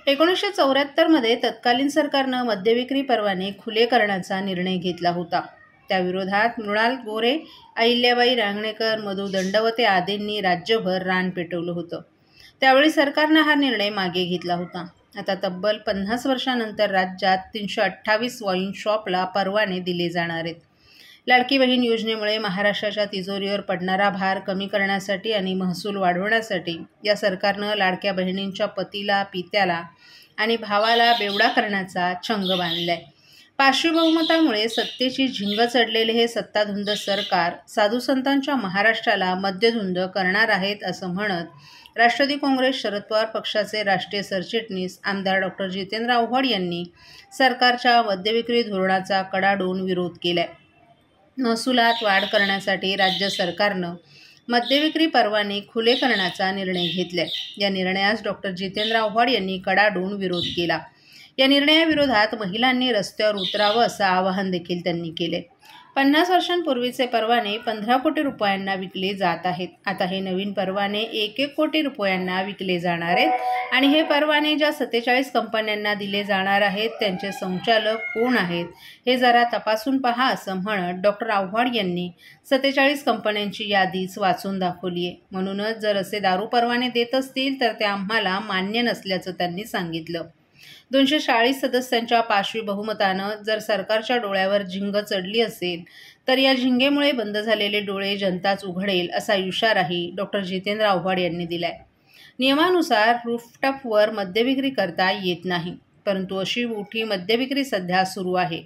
1974 मध्ये तत्कालीन सरकारनं मद्यविक्री परवाने खुले करण्याचा निर्णय घेतला होता. त्याविरोधात मृणाल गोरे, अहिल्याबाई रांगणेकर, मधु दंडवते आदींनी राज्यभर रान पेटवलं होतं. त्यावेळी सरकारनं हा निर्णय मागे घेतला होता. आता तब्बल 50 वर्षांनंतर राज्यात 328 वाईन शॉपला परवाने दिले जाणार आहेत. लाडकी बहीण योजनेमुळे महाराष्ट्राच्या तिजोरीवर पडणारा भार कमी करण्यासाठी आणि महसूल वाढवण्यासाठी या सरकारनं लाडक्या बहिणींच्या पतीला, पित्याला आणि भावाला बेवडा करण्याचा छंग बांधलाय. पाशवी बहुमतामुळे सत्तेची झिंग चढलेले हे सत्ताधुंद सरकार साधुसंतांच्या महाराष्ट्राला मद्यधुंद करणार आहेत असं म्हणत राष्ट्रवादी काँग्रेस शरद पवार पक्षाचे राष्ट्रीय सरचिटणीस आमदार डॉ. जितेंद्र आव्हाड यांनी सरकारच्या मद्यविक्री धोरणाचा कडाडून विरोध केलाय. महसुलात वाढ करण्यासाठी राज्य सरकारनं मद्यविक्री परवाने खुले करण्याचा निर्णय घेतलाय. या निर्णयास डॉ. जितेंद्र आव्हाड यांनी कडाडून विरोध केला. या निर्णयाविरोधात महिलांनी रस्त्यावर उतरावं असं आवाहन देखील त्यांनी केले. 50 वर्षांपूर्वीचे परवाने 15 कोटी रुपयांना विकले जात आहेत. आता हे नवीन परवाने 1-1 कोटी रुपयांना विकले जाणार आहेत आणि हे परवाने ज्या 47 कंपन्यांना दिले जाणार आहेत त्यांचे संचालक कोण आहेत हे जरा तपासून पहा असं म्हणत डॉ. आव्हाड यांनी 47 कंपन्यांची यादीच वाचून दाखवली आहे. म्हणूनच जर असे दारू परवाने देत असतील तर ते आम्हाला मान्य नसल्याचं त्यांनी सांगितलं. 240 सदस्यांच्या पाशवी बहुमतानं जर सरकारच्या डोळ्यावर झिंग चढली असेल तर या झिंगेमुळे बंद झालेले डोळे जनताच उघडेल असा इशाराही डॉ. जितेंद्र आव्हाड यांनी दिलाय. नियमानुसार रूफटॉपवर मद्यविक्री करता येत नाही, परंतु अशी मोठी मद्यविक्री सध्या सुरू आहे.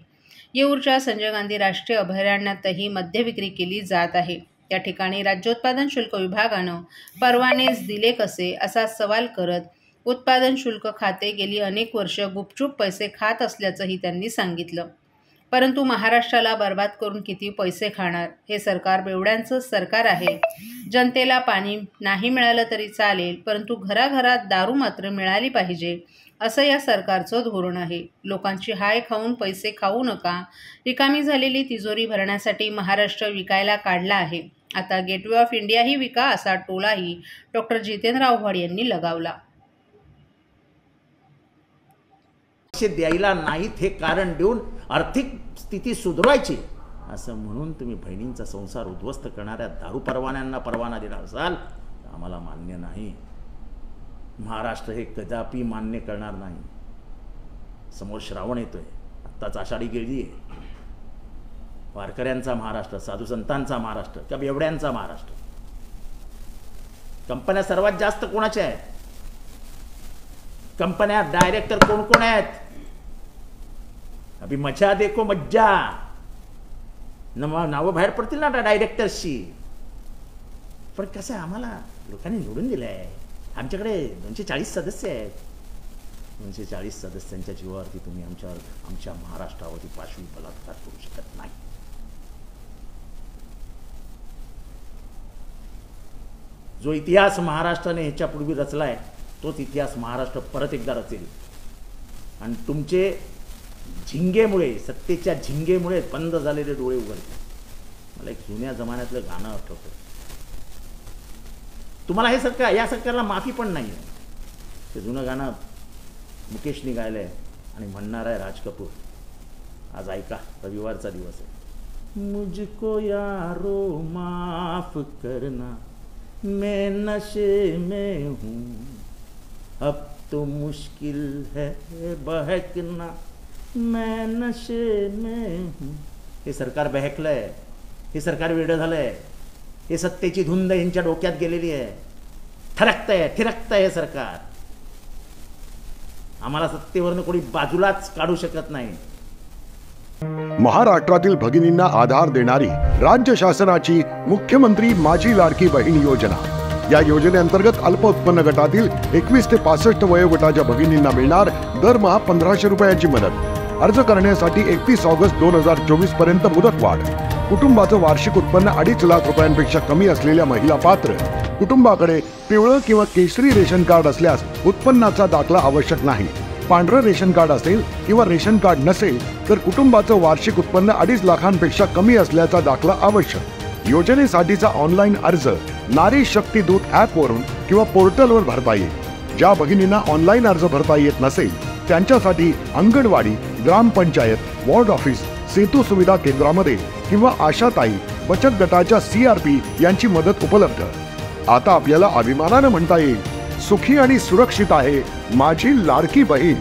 येऊरच्या संजय गांधी राष्ट्रीय अभयारण्यातही मद्यविक्री केली जात आहे. त्या ठिकाणी राज्य उत्पादन शुल्क विभागानं परवानेच दिले कसे असा सवाल करत उत्पादन शुल्क खाते गेली अनेक वर्ष गुपचूप पैसे खात असल्याचंही त्यांनी सांगितलं. परंतु महाराष्ट्राला बर्बाद करून किती पैसे खाणार? हे सरकार बेवड्यांचं सरकार आहे. जनतेला पाणी नाही मिळालं तरी चालेल, परंतु घराघरात दारू मात्र मिळाली पाहिजे असं या सरकारचं धोरण आहे. लोकांची हाय खाऊन पैसे खाऊ नका. रिकामी झालेली तिजोरी भरण्यासाठी महाराष्ट्र विकायला काढला आहे. आता गेटवे ऑफ इंडियाही विका असा टोलाही डॉ. जितेंद्र आव्हाड यांनी लगावला. द्यायला नाहीत हे कारण देऊन आर्थिक स्थिती सुधारायची असं म्हणून तुम्ही बहिणींचा संसार उद्ध्वस्त करणाऱ्या दारू परवान्यांना परवाना देणार असाल तर आम्हाला मान्य नाही. महाराष्ट्र हे कदापि मान्य करणार नाही. समोर श्रावण येतोय, आत्ताच आषाढी गेली आहे. वारकऱ्यांचा महाराष्ट्र, साधुसंतांचा महाराष्ट्र किंवा बेवड्यांचा महाराष्ट्र. कंपन्या सर्वात जास्त कोणाच्या आहेत? कंपन्या डायरेक्टर कोण कोण आहेत? अभी मजा देखो मज्जा नावं बाहेर पडतील ना डायरेक्टर्सची. पण कसं आहे, आम्हाला लोकांनी निवडून दिलं आहे. आमच्याकडे 240 सदस्य आहेत. 240 सदस्यांच्या जीवावरती तुम्ही आमच्या महाराष्ट्रावरती पाशवी बलात्कार करू शकत नाही. जो इतिहास महाराष्ट्राने ह्याच्यापूर्वी रचलाय तोच इतिहास महाराष्ट्र परत एकदा रचेल. आणि तुमचे झिंगेमुळे, सत्तेच्या झिंगेमुळे बंद झालेले डोळे उघडतील. मला एक जुन्या जमान्यातलं गाणं आठवतं. तुम्हाला हे सरकार, या सरकारला माफी पण नाही आहे. ते जुनं गाणं मुकेशनी गायलंय आणि म्हणणार आहे राज कपूर. आज ऐका, रविवारचा दिवस आहे. मुझको यारो माफ करना, मैं नशे में हूँ, अब तो मुश्किल है बहकना, मैं नशे में हूँ. हे सरकार बहकलंय. हे सरकार वेडं झालंय. हे सत्तेची धुंद यांच्या डोक्यात गेलेली आहे. थिरकतंय हे सरकार. आम्हाला सत्तेवरनं कोणी बाजूलाच काढू शकत नाही. महाराष्ट्रातील भगिनींना आधार देणारी राज्य शासनाची मुख्यमंत्री माझी लाडकी बहीण योजना. या योजनेअंतर्गत अल्प उत्पन्न गटातील 21 ते 65 वयोगटाच्या भगिनींना मिळणार दरमहा 1500 रुपयाची मदत. अर्ज करण्यासाठी 31 ऑगस्ट 2024 पर्यंत मुदतवाढ. कुटुंबाचं वार्षिक उत्पन्न 2.5 लाख रुपयांपेक्षा कमी असलेल्या महिला पात्र. कुटुंबाकडे पिवळं किंवा केशरी रेशन कार्ड असल्यास उत्पन्नाचा दाखला आवश्यक नाही. पांढरं रेशन कार्ड असेल किंवा रेशन कार्ड नसेल तर कुटुंबाचं वार्षिक उत्पन्न 2.5 लाखांपेक्षा कमी असल्याचा दाखला आवश्यक. योजनेसाठीचा ऑनलाईन अर्ज नारी शक्ती दूत ॲपवरून किंवा पोर्टलवर भरता येईल. ज्या भगिनींना ऑनलाईन अर्ज भरता येत नसेल त्यांच्यासाठी अंगणवाडी, ग्रामपंचायत, वॉर्ड ऑफिस, सेतू सुविधा केंद्रामध्ये किंवा आशाताई बचत गटाच्या CRP यांची मदत उपलब्ध। आता आपल्याला अभिमानाने म्हणता येईल, सुखी आणि सुरक्षित आहे माझी लाडकी बहीण।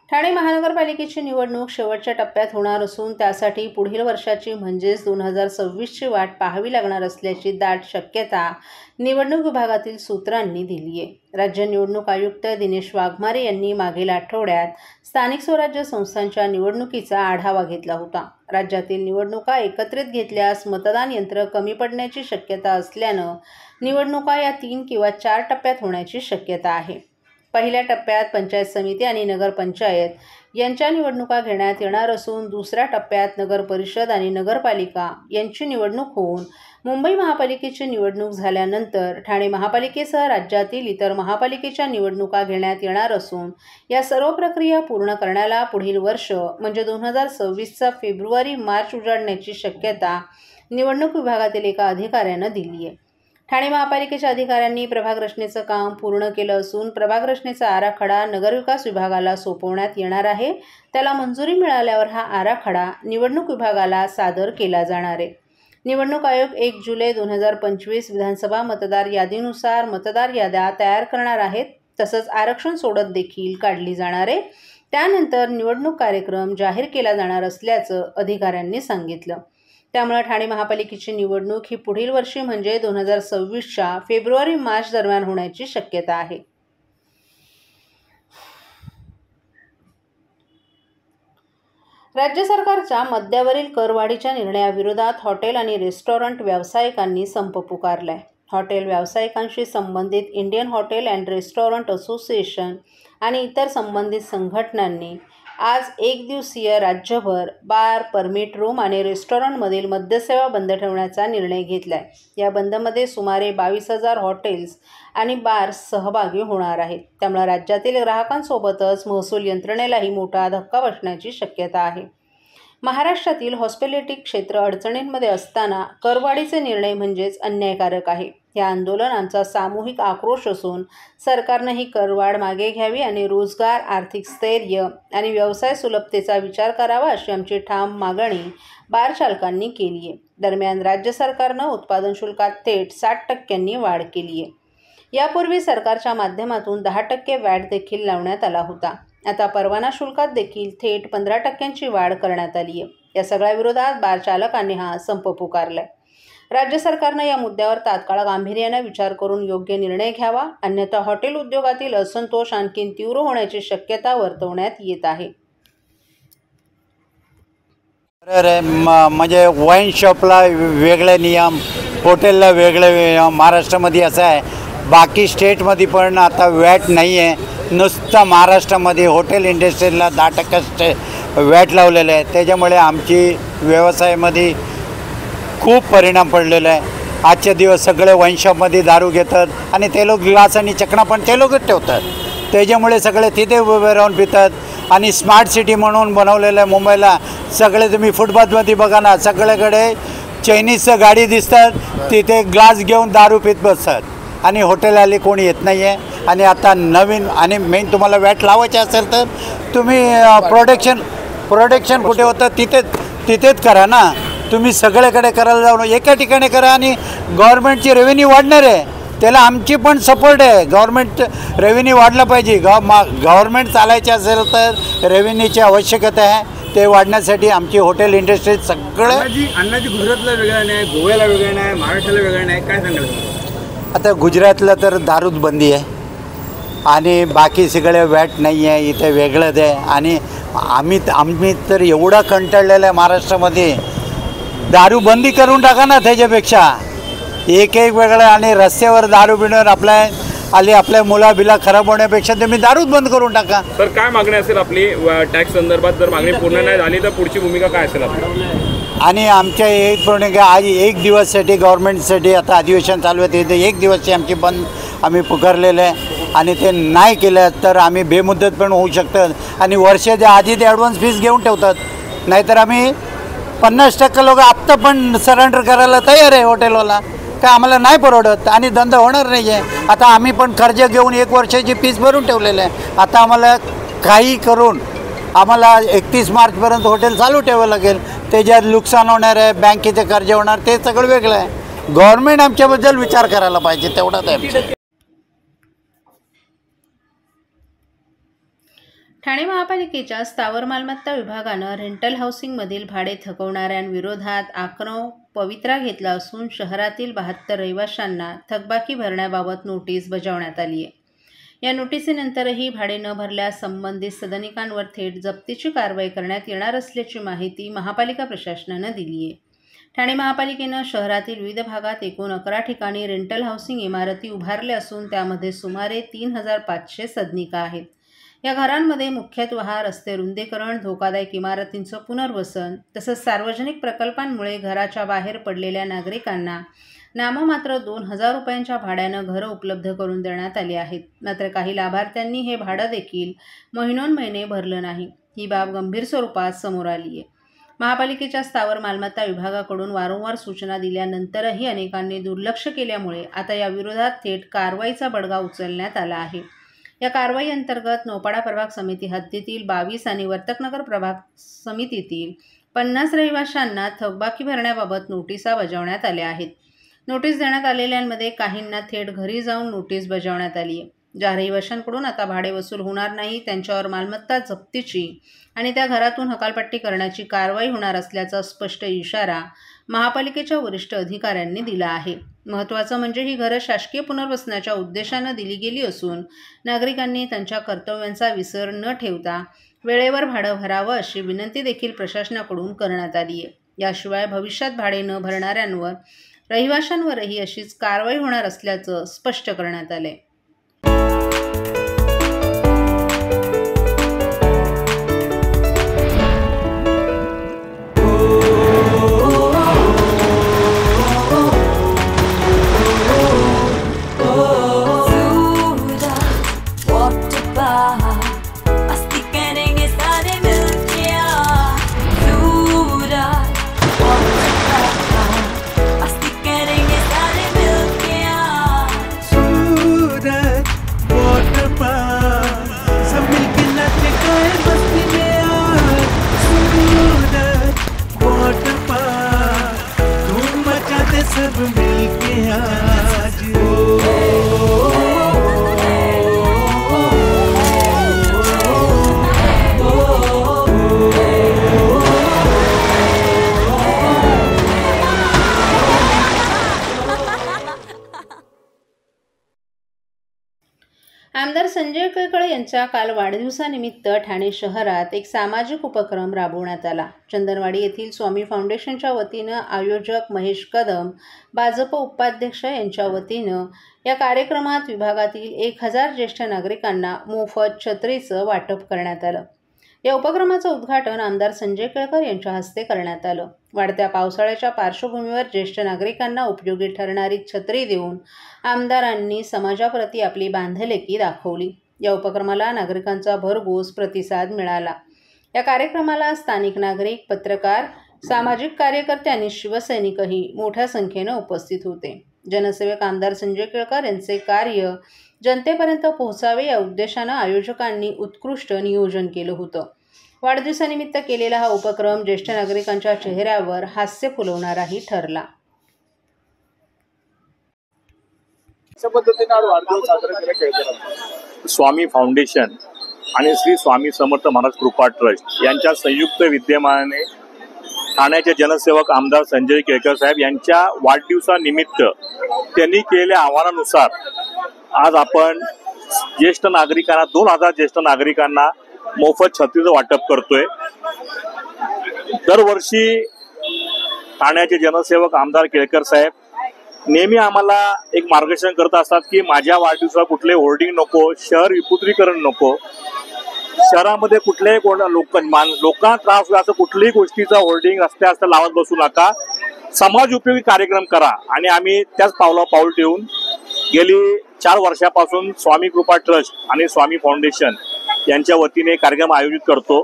ठाणे महानगरपालिकेची निवडणूक शेवटच्या टप्प्यात होणार असून त्यासाठी पुढील वर्षाची म्हणजेच 2026ची वाट पाहावी लागणार असल्याची दाट शक्यता निवडणूक विभागातील सूत्रांनी दिली आहे। राज्य निवडणूक आयुक्त दिनेश वाघमारे यांनी मागील आठवड्यात स्थानिक स्वराज्य संस्थांच्या निवडणुकीचा आढावा घेतला होता। राज्यातील निवडणुका एकत्रित घेतल्यास मतदान यंत्र कमी पडण्याची शक्यता असल्यानं निवडणुका या 3 किंवा 4 टप्प्यात होण्याची शक्यता आहे। पहिल्या टप्प्यात पंचायत समिती आणि नगरपंचायत यांच्या निवडणुका घेण्यात येणार असून दुसऱ्या टप्प्यात नगर परिषद आणि नगरपालिका यांची निवडणूक होऊन मुंबई महापालिकेची निवडणूक झाल्यानंतर ठाणे महापालिकेसह राज्यातील इतर महापालिकेच्या निवडणुका घेण्यात येणार असून या सर्व प्रक्रिया पूर्ण करण्याला पुढील वर्ष म्हणजे 2026चा फेब्रुवारी-मार्च उजाडण्याची शक्यता निवडणूक विभागातील एका अधिकाऱ्यानं दिली आहे। ठाणे महापालिकेच्या अधिकाऱ्यांनी प्रभाग रचनेचं काम पूर्ण केलं असून प्रभाग रचनेचा आराखडा नगरविकास विभागाला सोपवण्यात येणार आहे। त्याला मंजुरी मिळाल्यावर हा आराखडा निवडणूक विभागाला सादर केला जाणार आहे। निवडणूक आयोग 1 जुलै 2025 विधानसभा मतदार यादीनुसार मतदार याद्या तयार करणार आहेत। तसंच आरक्षण सोडत देखील काढली जाणार आहे। त्यानंतर निवडणूक कार्यक्रम जाहीर केला जाणार असल्याचं अधिकाऱ्यांनी सांगितलं। त्यामुळे ठाणे महापालिकेची निवडणूक ही पुढील वर्षी म्हणजे 2026च्या फेब्रुवारी-मार्च दरम्यान होण्याची शक्यता आहे। राज्य सरकारच्या मद्यावरील करवाढीच्या निर्णयाविरोधात हॉटेल आणि रेस्टॉरंट व्यावसायिकांनी संप पुकारलाय। हॉटेल व्यावसायिकांशी संबंधित Indian hotel and restaurant association आणि इतर संबंधित संघटनांनी आज 1 दिवसीय राज्यभर बार, परमिट रूम आणि रेस्टॉरंटमधील मद्यसेवा बंद ठेवण्याचा निर्णय घेतलाय। या बंदमध्ये सुमारे 22,000 हॉटेल्स आणि बार्स सहभागी होणार आहेत। त्यामुळे राज्यातील ग्राहकांसोबतच महसूल यंत्रणेलाही मोठा धक्का बसण्याची शक्यता आहे। महाराष्ट्रातील हॉस्पिटॅलिटी क्षेत्र अडचणींमध्ये असताना करवाढीचे निर्णय म्हणजेच अन्यायकारक आहे। हे आंदोलन आमचा सामूहिक आक्रोश असून सरकारने ही करवाढ मागे घ्यावी आणि रोजगार, आर्थिक स्थैर्य आणि व्यवसाय सुलभतेचा विचार करावा अशी आमची ठाम मागणी बार चालकांनी केली आहे। दरम्यान राज्य सरकारनं उत्पादन शुल्कात थेट 60% वाढ केली आहे। यापूर्वी सरकारच्या माध्यमातून 10% वॅट देखील लावण्यात आला होता। आता परवाना शुल्कात देखील थेट 15% वाढ करण्यात आली आहे। या सगळ्या विरोधात बार चालकांनी हा संप पुकारलाय। राज्य सरकारनं या मुद्द्यावर तात्काळ गांभीर्याने विचार करून योग्य निर्णय घ्यावा, अन्यथा हॉटेल उद्योगातील असंतोष आणखी तीव्र होण्याची शक्यता वर्तवण्यात येत आहे। म्हणजे वाईन शॉपला वेगळे नियम, हॉटेलला वेगळे नियम। महाराष्ट्रामध्ये असं आहे, बाकी स्टेटमध्ये पण आता वॅट नाही आहे। नुसतं महाराष्ट्रामध्ये हॉटेल इंडस्ट्रीला 10% वॅट लावलेलं आहे। त्याच्यामुळे आमची व्यवसायामध्ये खूप परिणाम पडलेला आहे। आजचे दिवस सगळे वाईन शॉपमध्ये दारू घेतात आणि ते लोक ग्लास आणि चकणा पण ते लोकच ठेवतात। त्याच्यामुळे सगळे तिथे उभे राहून पितात आणि स्मार्ट सिटी म्हणून बनवलेलं आहे मुंबईला। सगळे तुम्ही फुटपाथमध्ये बघा ना, सगळीकडे चायनीजचं गाडी दिसतात, तिथे ग्लास घेऊन दारू पित बसतात आणि हॉटेलवाले कोणी येत नाही आहे। आणि आता नवीन आणि मेन तुम्हाला वॅट लावायचे असेल तर तुम्ही प्रोडक्शन कुठे होतं तिथेच करा ना। तुम्ही सगळीकडे करायला जाऊन एका ठिकाणी करा आणि गव्हर्नमेंटची रेव्हेन्यू वाढणार आहे, त्याला आमची पण सपोर्ट आहे। गव्हर्नमेंट रेव्हेन्यू वाढला पाहिजे। गव्हर्नमेंट चालायचे असेल तर रेव्हेन्यूची आवश्यकता आहे। ते वाढण्यासाठी आमची हॉटेल इंडस्ट्री सगळं अन्नाची गुजरातला वेगळा नाही, गोव्याला वेगळा नाही, महाराष्ट्राला वेगळा नाही, काय सांगाल? आता गुजरातला तर दारूच बंदी आहे आणि बाकी सगळे वॅट नाही आहे, इथे वेगळंच आहे। आणि आम्ही तर एवढा कंटाळलेला आहे महाराष्ट्रामध्ये, दारू बंदी करून टाका ना। त्याच्यापेक्षा एक वेगळं आणि रस्त्यावर दारू पिणं आपल्या मुलाबिला खराब होण्यापेक्षा तुम्ही दारूच बंद करून टाका। तर काय मागणी असेल आपली टॅक्स संदर्भात? जर मागणी पूर्ण नाही झाली तर पुढची भूमिका काय असेल आपली? आणि आमच्या एक भूमिका आज 1 दिवससाठी गव्हर्नमेंटसाठी आता अधिवेशन चालू आहे, ते 1 दिवसची आमची बंद आम्ही पुकारलेलं आहे। आणि ते नाही केलं तर आम्ही बेमुदत पण होऊ शकतात आणि वर्षाच्या आधी ते ॲडव्हान्स फीस घेऊन ठेवतात, नाहीतर आम्ही 50% लोक आत्ता पण सरेंडर करायला तयार आहे हॉटेलवाला, का आम्हाला नाही परवडत आणि धंदा होणार नाही आहे. आता आम्ही पण कर्ज घेऊन 1 वर्षाची फीस भरून ठेवलेलं आहे. आता आम्हाला काही करून आम्हाला 31 मार्चपर्यंत हॉटेल चालू ठेवावं लागेल. त्याच्यात नुकसान होणार आहे, बँकेचे कर्ज होणार, ते सगळं वेगळं आहे. गव्हर्नमेंट आमच्याबद्दल विचार करायला पाहिजे, तेवढाच आहे. ठाणे महापालिकेच्या स्थावर मालमत्ता विभागानं रेंटल हाऊसिंगमधील भाडे थकवणाऱ्यांविरोधात आक्रमक पवित्रा घेतला असून शहरातील 72 रहिवाशांना थकबाकी भरण्याबाबत नोटीस बजावण्यात आली आहे. या नोटिसीनंतरही भाडे न भरल्यास संबंधित सदनिकांवर थेट जप्तीची कारवाई करण्यात येणार असल्याची माहिती महापालिका प्रशासनानं दिली आहे. ठाणे महापालिकेनं शहरातील विविध भागात एकूण 11 ठिकाणी रेंटल हाऊसिंग इमारती उभारल्या असून त्यामध्ये सुमारे 3500 सदनिका आहेत. या घरांमध्ये मुख्यत्वे रस्ते रुंदीकरण, धोकादायक इमारतींचं पुनर्वसन तसंच सार्वजनिक प्रकल्पांमुळे घराच्या बाहेर पडलेल्या नागरिकांना नाममात्र 2000 रुपयांच्या भाड्यानं घरं उपलब्ध करून देण्यात आली आहेत. मात्र काही लाभार्थ्यांनी हे भाडं देखील महिनोन्महिने भरलं नाही. ही बाब गंभीर स्वरूपात समोर आली आहे. महापालिकेच्या स्थावर मालमत्ता विभागाकडून वारंवार सूचना दिल्यानंतरही अनेकांनी दुर्लक्ष केल्यामुळे आता याविरोधात थेट कारवाईचा बडगा उचलण्यात आला आहे. या कारवाई अंतर्गत नौपाडा प्रभाग समिती हद्दीतील 22 आणि वर्तकनगर प्रभाग समितीतील 50 रहिवाशांना थकबाकी भरण्याबाबत नोटिसा बजावण्यात आल्या आहेत. नोटीस देण्यात आलेल्यांमध्ये काहींना थेट घरी जाऊन नोटीस बजावण्यात आली आहे. ज्या रहिवाशांकडून आता भाडे वसूल होणार नाही त्यांच्यावर मालमत्ता जप्तीची आणि त्या घरातून हकालपट्टी करण्याची कारवाई होणार असल्याचा स्पष्ट इशारा महापालिकेच्या वरिष्ठ अधिकाऱ्यांनी दिला आहे. महत्त्वाचं म्हणजे ही घरं शासकीय पुनर्वसनाच्या उद्देशानं दिली गेली असून नागरिकांनी त्यांच्या कर्तव्यांचा विसर न ठेवता वेळेवर भाडं भरावं अशी विनंती देखील प्रशासनाकडून करण्यात आली आहे. याशिवाय भविष्यात भाडे न भरणाऱ्यांवर रहिवाशांवरही अशीच कारवाई होणार असल्याचं स्पष्ट करण्यात आलंय. आमदार संजय केळकर यांच्या काल वाढदिवसानिमित्त ठाणे शहरात एक सामाजिक उपक्रम राबवण्यात आला. चंदनवाडी येथील स्वामी फाउंडेशनच्या वतीनं आयोजक महेश कदम, भाजप उपाध्यक्ष यांच्या वतीनं या कार्यक्रमात विभागातील 1000 ज्येष्ठ नागरिकांना मोफत छत्रीचं वाटप करण्यात आलं. या उपक्रमाचं उद्घाटन आमदार संजय केळकर यांच्या हस्ते करण्यात आलं. वाढत्या पावसाळ्याच्या पार्श्वभूमीवर ज्येष्ठ नागरिकांना उपयोगी ठरणारी छत्री देऊन आमदारांनी समाजाप्रती आपली बांधिलकी दाखवली. या उपक्रमाला नागरिकांचा भरघोस प्रतिसाद मिळाला. या कार्यक्रमाला स्थानिक नागरिक, पत्रकार, सामाजिक कार्यकर्ते आणि शिवसैनिकही मोठ्या संख्येनं उपस्थित होते. जनसेवक आमदार संजय केळकर यांचे कार्य जनतेपर्यंत पोहोचावे या उद्देशानं आयोजकांनी उत्कृष्ट नियोजन केलं होतं. वाढदिवसानिमित्त केलेला हा उपक्रम ज्येष्ठ नागरिकांच्या चेहऱ्यावर हास्य फुलवणाराही ठरला. स्वामी फाउंडेशन आणि श्री स्वामी समर्थ महाराज कृपा ट्रस्ट यांच्या संयुक्त विद्यमानाने ठाण्याचे जनसेवक आमदार संजय केळकर साहेब यांच्या वाढदिवसानिमित्त त्यांनी केलेल्या आव्हानानुसार आज आपण ज्येष्ठ नागरिकांना 2000 ज्येष्ठ नागरिकांना मोफत छत्रीचं वाटप करतोय. दरवर्षी ठाण्याचे जनसेवक आमदार केळकर साहेब नेहमी आम्हाला एक मार्गदर्शन करत असतात की माझ्या वाढदिवसाला कुठले होर्डिंग नको, शहर विपुत्रीकरण नको, शहरामध्ये कुठल्याही लोकांना त्रास होईल असं कुठल्याही गोष्टीचा होर्डिंग रस्त्या लावत बसू नका, समाज उपयोगी कार्यक्रम करा. आणि आम्ही त्याच पाऊल ठेवून गेली 4 वर्षापासून स्वामी कृपा ट्रस्ट आणि स्वामी फाउंडेशन यांच्या वतीने कार्यक्रम आयोजित करतो.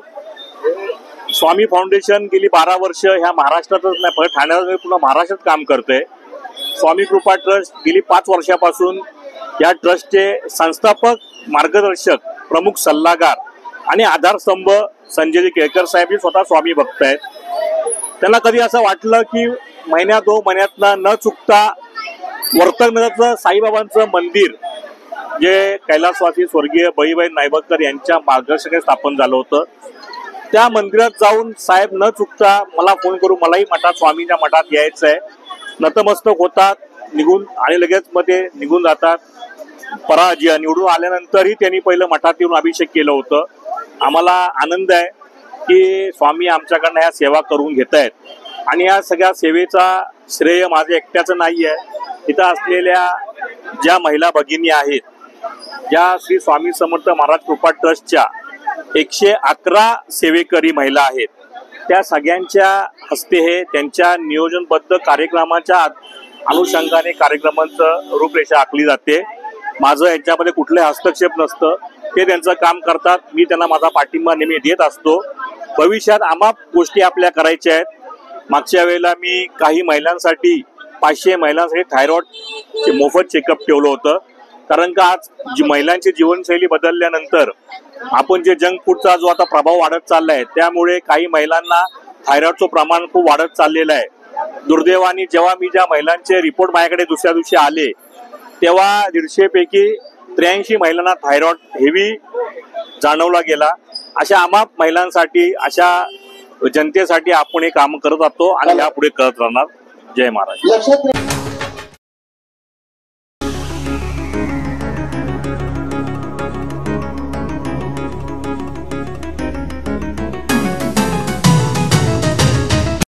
स्वामी फाउंडेशन गेली 12 वर्ष ह्या महाराष्ट्रातच नाही फक्त ठाण्यात पूर्ण महाराष्ट्रात काम करते. स्वामी कृपा ट्रस्ट गेली 5 वर्षापासून या ट्रस्टचे संस्थापक, मार्गदर्शक, प्रमुख सल्लागार आणि आधारस्तंभ संजयजी केळकर साहेब हे स्वतः स्वामी भक्त आहेत. त्यांना कधी असं वाटलं की महिन्या 2 महिन्यातनं न चुकता वर्तकनगरचं साईबाबांचं मंदिर जे कैलासवासी स्वर्गीय बळीबाई नायबकर यांच्या मार्गदर्शनाखाली स्थापन झालं होतं, त्या मंदिरात जाऊन साहेब न चुकता मला फोन करून मलाही मठात, स्वामींच्या मठात यायचं आहे, नतमस्तक होतात, निघून आणि लगेच मध्ये निघून जातात. पराजय निवडून आल्यानंतरही त्यांनी पहिलं मठात येऊन अभिषेक केलं होतं. आम्हाला आनंद आहे की स्वामी आमच्याकडनं ह्या सेवा करून घेत आहेत आणि या सगळ्या सेवेचा श्रेय माझ्या एकट्याचं नाही आहे. इथं असलेल्या ज्या महिला भगिनी आहेत, ज्या श्री स्वामी समर्थ महाराज कृपा ट्रस्टच्या 111 सेवेकरी महिला आहेत, त्या सगळ्यांच्या हस्ते हे त्यांच्या नियोजनबद्ध कार्यक्रमाच्या अनुषंगाने कार्यक्रमांचं रूपरेषा आखली जाते. माझं याच्यामध्ये कुठले हस्तक्षेप नसतं. ते त्यांचं काम करतात. मी त्यांना माझा पाठिंबा नेहमी देत असतो. भविष्यात आम्हा गोष्टी आपल्या करायच्या आहेत. मागच्या वेळेला मी काही महिलांसाठी 500 महिलांसाठी थायरॉइड मोफत चेकअप ठेवलं होतं. कारण का आज जी महिलांची जीवनशैली बदलल्यानंतर आपण जे जंक फूडचा जो आता प्रभाव वाढत चालला आहे, त्यामुळे काही महिलांना थायरॉइडचं प्रमाण खूप वाढत चाललेलं आहे. दुर्दैवाने जेव्हा मी ज्या महिलांचे रिपोर्ट माझ्याकडे दुसऱ्या दिवशी आले, तेव्हा 150 पैकी 83 महिलांना थायरॉइड हेवी जाणवला गेला. अशा आम्हा महिलांसाठी, अशा जनतेसाठी आपण हे काम करत असतो आणि यापुढे करत राहणार. जय महाराज.